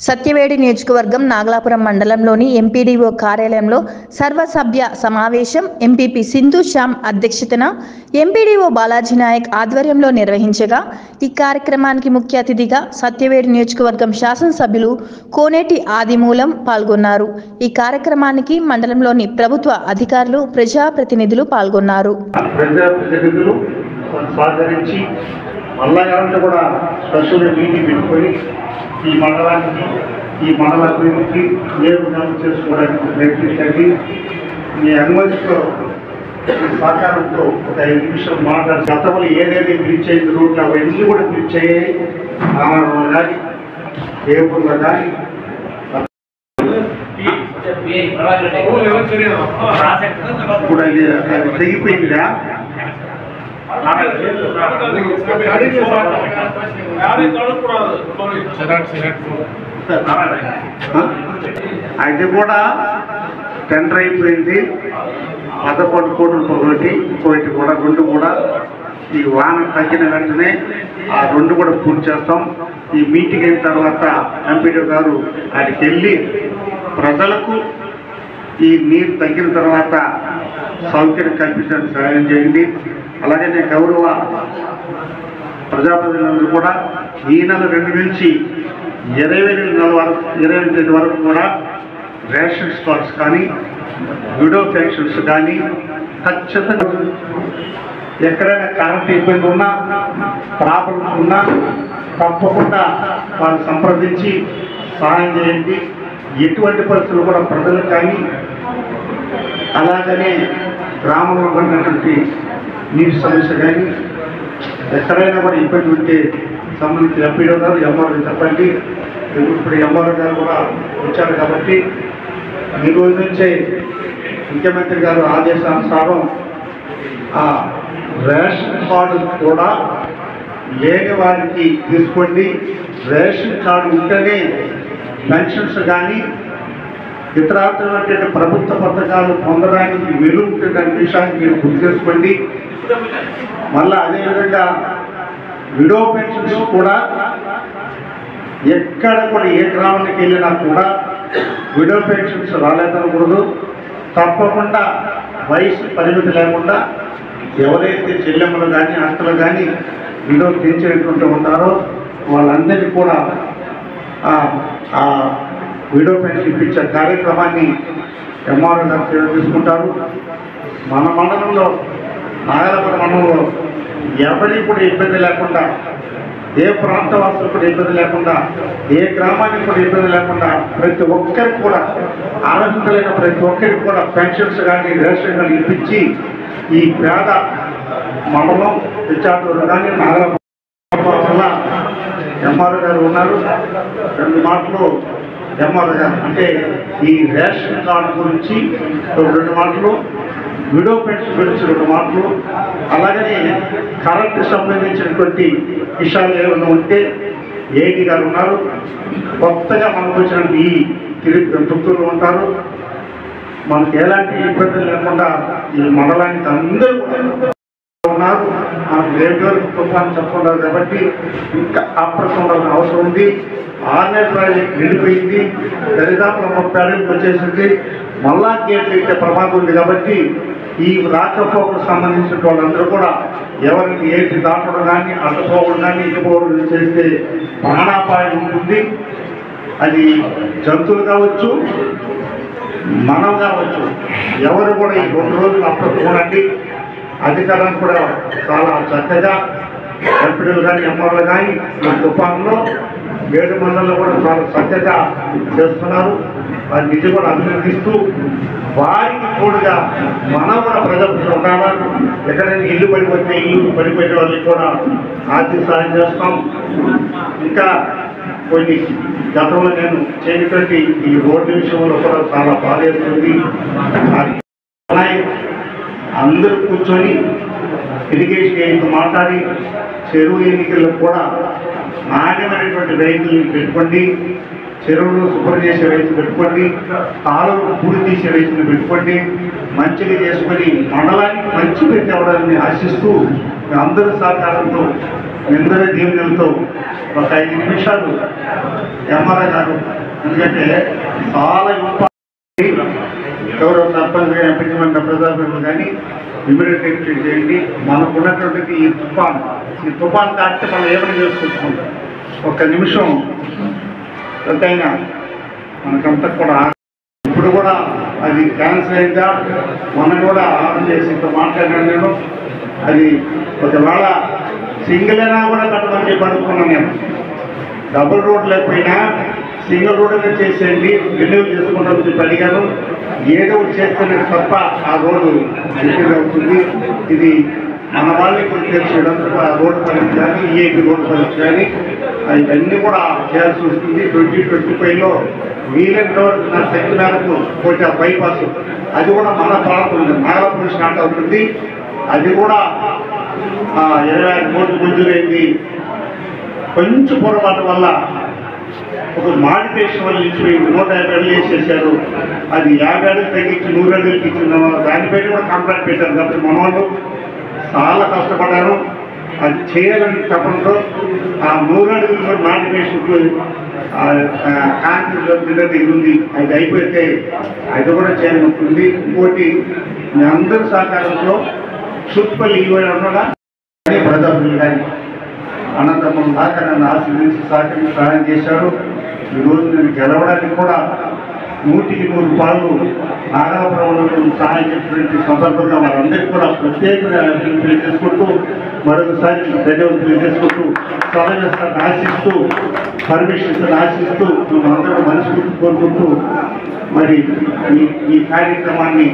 సత్యవేడి నియోజకవర్గం నాగలాపురం మండలంలోని ఎంపీడీఓ కార్యాలయంలో సర్వసభ్య సమావేశం ఎంపీపీ సింధు శ్యామ్ అధ్యక్షతన ఎంపీడీఓ బాలాజీ నాయక్ ఆధ్వర్యంలో నిర్వహించగా ఈ కార్యక్రమానికి ముఖ్య అతిథిగా సత్యవేడి నియోజకవర్గం శాసనసభ్యులు కోనేటి ఆదిమూలం పాల్గొన్నారు. ఈ కార్యక్రమానికి మండలంలోని ప్రభుత్వ అధికారులు ప్రజాప్రతినిధులు పాల్గొన్నారు. ఈ మండలానికి ఈ మండల అభివృద్ధికి నేరుగా చేసుకోవడానికి ప్రయత్నించండి. మీ అనుమతితో సహకారంతో ఒక 5 నిమిషాలు మాట్లాడి గతంలో ఏదైతే బ్రిడ్జ్ అయింది రోడ్లు అవన్నీ కూడా బ్రిడ్జ్ అయ్యాయి. రామవరంలో కానీ దేవుళ్ళలో కానీ ఇప్పుడు అది తెగిపోయిందా? అది కూడా టెండర్ అయిపోయింది. 11 కోట్లతో ఇంకోటి కూడా 2 కూడా ఈ వాన తగ్గిన వెంటనే ఆ 2 కూడా పూర్తి చేస్తాం. ఈ మీటింగ్ అయిన తర్వాత ఎంపీడీ గారు అక్కడికి వెళ్ళి ప్రజలకు ఈ నీరు తగ్గిన తర్వాత సౌకర్యం కల్పించడానికి సహాయం చేయండి. అలాగే గౌరవ ప్రజాప్రతినిధులు కూడా ఈ నెల 2 నుంచి 28 తేదీ వరకు కూడా రేషన్ స్టాక్స్ కానీ విడో పెన్షన్స్ కానీ ఖచ్చితంగా ఎక్కడైనా కరెంట్ ఇబ్బంది ఉన్నా ప్రాబ్లమ్స్ ఉన్నా తప్పకుండా వాళ్ళు సంప్రదించి సహాయం చేయండి. ఎటువంటి పరిస్థితులు కూడా ప్రజలకు కానీ అలాగనే గ్రామంలో ఉన్నటువంటి నీటి సమస్య కానీ ఎక్కడైనా కూడా ఇబ్బంది ఉంటే సంబంధించిన ఎంపీడీ గారు ఎంఆర్ఓ చెప్పండి. ఇప్పుడు ఎంఆర్ఓ గారు కూడా వచ్చారు కాబట్టి ఈ రోజు నుంచే ముఖ్యమంత్రి గారు ఆదేశానుసారం ఆ రేషన్ కార్డు కూడా లేని వారికి తీసుకోండి. రేషన్ కార్డు ఉంటేనే పెన్షన్స్ కానీ ఇతరాత్రైనటువంటి ప్రభుత్వ పథకాలు పొందడానికి విలువ ఉంటుందనే విషయాన్ని మీరు గుర్తు చేసుకోండి. మళ్ళీ అదేవిధంగా విడో పెన్షన్స్ కూడా ఎక్కడ కూడా ఏ గ్రామానికి వెళ్ళినా కూడా విడో పెన్షన్స్ రాలేదనకూడదు. తప్పకుండా వయసు పరిమితి లేకుండా ఎవరైతే చెల్లెమ్మలు కానీ అక్కలు కానీ విడో తెంచేటువంటి ఉంటారో వాళ్ళందరినీ కూడా విడో పెన్షన్ ఇప్పించే కార్యక్రమాన్ని ఎంఆర్ఓ గారు తీసుకుంటారు. మన మండలంలో నాగలాపురం మండలంలో ఎవరికి కూడా ఇబ్బంది లేకుండా, ఏ ప్రాంతవాసులు కూడా ఇబ్బంది లేకుండా, ఏ గ్రామానికి కూడా ఇబ్బంది లేకుండా ప్రతి ఒక్కరికి కూడా ఆరోగ్యమైన ప్రతి ఒక్కరికి కూడా పెన్షన్స్ కానీ రేషన్ కానీ ఇప్పించి ఈ పేద మండలం విద్యార్థులు కానీ నాగలాపురం వల్ల ఎంఆర్ఓ గారు ఉన్నారు. 2 మాటలు ఎంఆర్ఓ గారు అంటే ఈ రేషన్ కార్డు గురించి 2 మాటలు, విడో పెన్షన్ గురించి 2 మాటలు, అలాగనే కరెంటు సంబంధించినటువంటి విషయాలు ఏమైనా ఉంటే ఏడీ గారు ఉన్నారు. కొత్తగా మనకు వచ్చిన ఈ పుత్తూరులో ఉంటారు. మనకు ఎలాంటి ఇబ్బందులు లేకుండా ఈ మండలానికి అందరూ ఉన్నారు. మనకు రేడియో తుఫాను చెప్పుకుంటారు కాబట్టి ఇంకా అప్రమత్తం అవసరం ఉంది. 6 నెలల ప్రాజెక్ట్ నిండిపోయింది. దరిదాపులు 30 ఏళ్ళకి వచ్చేసింది. మళ్ళా గేట్లు ఇచ్చే ప్రమాదం ఉంది కాబట్టి ఈ రాకపోకలకు సంబంధించిన వాళ్ళందరూ కూడా ఎవరికి ఏంటి దాటడం కానీ అడ్డుకోవడం కానీ ఇటుకోవడం చేస్తే ప్రాణాపాయం ఉంటుంది. అది జంతువులు కావచ్చు, మనం కావచ్చు, ఎవరు కూడా ఈ 2 రోజులు అప్రమత్తండి. అధికారులను కూడా చాలా చక్కగా ఎంపీడీలు కానీ ఎంఆర్ఓలు కానీ ఈ తుఫాన్లో 7 మండలంలో కూడా చాలా చక్కగా చేస్తున్నారు. వారి నిధి కూడా అభినందిస్తూ వారికి తోడుగా మనం కూడా ప్రజలు ఉండాలా. ఎక్కడైనా ఇల్లు పడిపోయిన వాళ్ళకి కూడా ఆర్థిక సాయం చేస్తాం. ఇంకా కొన్ని గతంలో నేను చేయటువంటి ఈ రోడ్డు విషయంలో కూడా చాలా బాధేస్తుంది. అందరూ కూర్చొని ఇరిగేషన్ మాట్లాడి చెరువు ఎన్నికల్లో కూడా నాణ్యమైనటువంటి రైతులను పెట్టుకోండి. చెరువులు శుభ్రం చేసే రైతులు పెట్టుకోండి. కాలువలు పూడి తీసే రైతులు పెట్టుకోండి. మంచిగా చేసుకొని మండలానికి మంచి పెట్టి అవడాన్ని ఆశిస్తూ మీ అందరి సహకారంతో మీ అందరి దీవెనలతో ఒక 5 నిమిషాలు ఎంఆర్ఐ గారు, ఎందుకంటే చాలా గౌరవ సర్పంచ్ కానీ ఎంపీమెంట్ ప్రజాప్రతినిధులు కానీ ఇమీడియట్ ఎక్స్టెండ్ చేయండి. మనకు ఉన్నటువంటిది ఈ తుఫాన్ దాటితే మనం ఏమైనా చేసుకుంటున్నాం. 1 నిమిషం ఎంతైనా మనకంతా కూడా ఇప్పుడు కూడా అది క్యాన్సిల్ అయిందా, మొన్న కూడా ఆన్ చేసి ఇప్పుడు మాట్లాడాను నేను. అది ఒకవేళ సింగిల్ అయినా కూడా కట్టమని చెప్పి అనుకున్నాను నేను. డబుల్ రోడ్ లేకపోయినా సింగిల్ రోడ్ అనేది చేసేయండి, రెన్యూల్ చేసుకుంటామని చెప్పి అడిగాను. ఏదో ఒకటి చేస్తేనే తప్ప ఆ రోడ్డు రిపేర్ అవుతుంది. ఇది మన వాళ్ళకి తెలిసేటందుకు ఆ రోడ్డు పరిస్థితి కానీ ఈఏపీ రోడ్డు పరిస్థితి కానీ ఇవన్నీ కూడా చేయాల్సి వస్తుంది. 2025లో వీలైనంత వరకు నా శక్తి మేరకు కొంచెం బైపాస్ అది కూడా మన పాడుతుంది, నాగలాపురం స్టార్ట్ అవుతుంది. అది కూడా 25 కోట్లు మంజూరైంది. కొంచెం పొరపాటు వల్ల ఒక మాడిఫికేషన్ వల్ల ఇచ్చిపోయింది. 150 అడుగులు వేసేసారు. అది 50 అడుగులు తగ్గించి 100 అడుగులకి ఇచ్చిన దానిపైన కూడా కాంట్రాక్ట్ పెట్టారు. కాబట్టి మన వాళ్ళు చాలా కష్టపడ్డారు. అది చేయాలని తప్పడంతో ఆ 100 అడుగులు మాడిఫికేషన్ కాంట్రాక్ట్ దగ్గర ఉంది. అది అయిపోతే అది కూడా చేయాలనుకుంటుంది. ఇంకోటి మీ అందరి సహకారంతో చుట్టుపల్లి ఇవ్వడం ప్రజాప్రతినిధులు కానీ అనంతరం దాకా నన్ను ఆశీర్వదించి సహాయం చేశారు. ఈరోజు నేను గెలవడానికి కూడా 100కి 100 పాళ్ళు నాగలాపురంలో సహాయం చేసినటువంటి సందర్భంగా వారందరికీ కూడా ప్రత్యేకంగా తెలియజేసుకుంటూ మరొకసారి ధన్యవాదాలు తెలియజేసుకుంటూ సమావేశాన్ని ఆశిస్తూ పర్మిషన్స్ ఆశిస్తూ మనందరూ మనస్ఫూర్తి కోరుకుంటూ మరి ఈ కార్యక్రమాన్ని